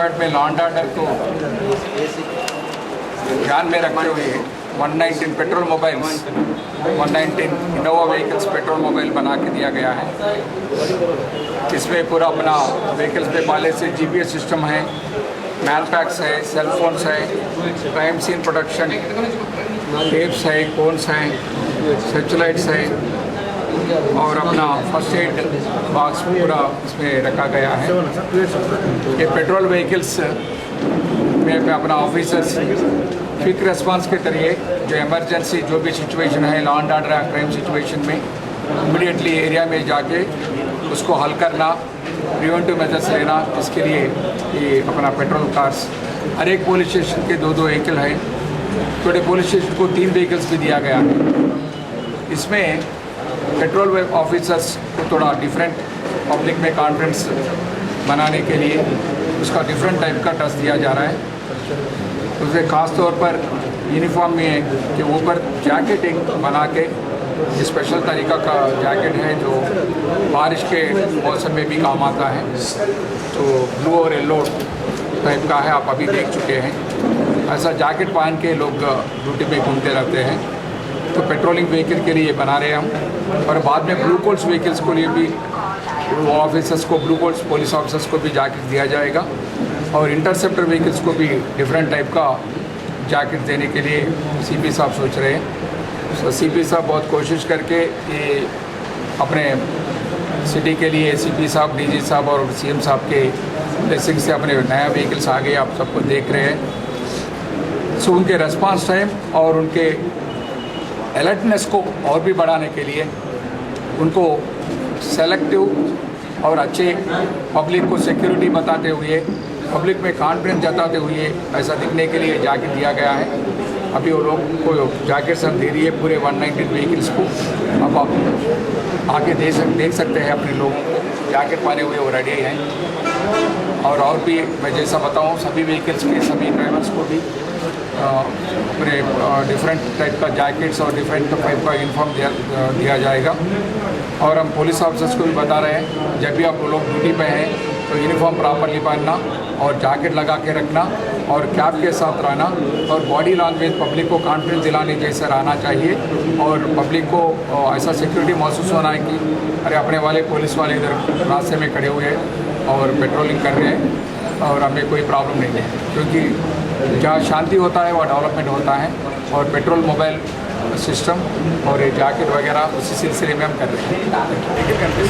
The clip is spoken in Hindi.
सिद्दीकाबाद में लॉ एंड ऑर्डर को ध्यान में रखते हुए 119 petrol mobiles 119 Innova vehicles petrol mobile बना के दिया गया है। इसमें पूरा अपना व्हीकल्स पे पहले से जीपीएस सिस्टम है, मैन पैक्स है, सेल फोन्स है, क्राइम सीन प्रोडक्शन, टेप्स है, कोन्स हैं, सर्चलाइट्स है और अपना फर्स्ट एड बॉक्स पूरा इसमें रखा गया है। ये पेट्रोल व्हीकल्स में अपना ऑफिसर्स क्विक रेस्पॉन्स के जरिए जो इमरजेंसी जो भी सिचुएशन है law and order crime situation में इमीडिएटली एरिया में जाके उसको हल करना, प्रिवेंटिव मेजर्स लेना, इसके लिए ये अपना पेट्रोल कार्स हर एक पुलिस स्टेशन के 2-2 व्हीकल हैं। छोटे पुलिस स्टेशन को 3 व्हीकल्स भी दिया गया है। इसमें पेट्रोल ऑफिसर्स को थोड़ा डिफरेंट पब्लिक में कॉन्फिडेंस बनाने के लिए उसका डिफरेंट टाइप का टच दिया जा रहा है। उसमें ख़ास तौर पर यूनिफॉर्म में के ऊपर जैकेटिंग बना के स्पेशल तरीका का जैकेट है जो बारिश के मौसम में भी काम आता है, तो ब्लू और येलो टाइप का है, आप अभी देख चुके हैं। ऐसा जैकेट पहन के लोग ड्यूटी पे घूमते रहते हैं, तो पेट्रोलिंग व्हीकल के लिए बना रहे हैं हम। और बाद में ब्लू कोल्स व्हीकल्स के लिए भी ऑफिसर्स को ब्लू कोल्स पुलिस ऑफिसर्स को भी जैकेट दिया जाएगा और इंटरसेप्टर व्हीकल्स को भी डिफरेंट टाइप का जैकेट देने के लिए सीपी साहब सोच रहे हैं। तो सीपी साहब बहुत कोशिश करके ये अपने सिटी के लिए सीपी साहब, डीजी साहब और सीएम साहब के ब्लेसिंग से अपने नया व्हीकल्स आ गए, आप सबको देख रहे हैं। सो उनके रेस्पॉन्स टाइम और उनके अलर्टनेस को और भी बढ़ाने के लिए उनको सेलेक्टिव और अच्छे पब्लिक को सिक्योरिटी बताते हुए, पब्लिक में कॉन्फिडेंस जताते हुए ऐसा दिखने के लिए जैकेट दिया गया है। अभी वो लोग को जैकेट्स हम दे रही है पूरे 119 व्हीकल्स को। अब आप आके देख सकते हैं अपने लोगों को जैकेट पहने हुए वो रेडी हैं। और भी मैं जैसा बताऊं सभी व्हीकल्स के सभी ड्राइवर्स को भी पूरे डिफरेंट टाइप का जैकेट्स और डिफरेंट टाइप का यूनिफॉर्म दिया जाएगा। और हम पुलिस ऑफिसर्स को भी बता रहे हैं जब भी आप लोग ड्यूटी पे हैं तो यूनिफॉर्म प्रॉपरली पहनना और जैकेट लगा के रखना और कैप के साथ रहना और बॉडी लैंग्वेज पब्लिक को कॉन्फिडेंस दिलाने जैसे रहना चाहिए और पब्लिक को ऐसा सिक्योरिटी महसूस होना है कि अरे अपने वाले पुलिस वाले इधर रास्ते में खड़े हुए हैं और पेट्रोलिंग कर रहे हैं और हमें कोई प्रॉब्लम नहीं है, क्योंकि जहाँ शांति होता है वहाँ डेवलपमेंट होता है। और पेट्रोल मोबाइल सिस्टम और ये जैकेट वगैरह उसी सिलसिले में हम कर रहे हैं।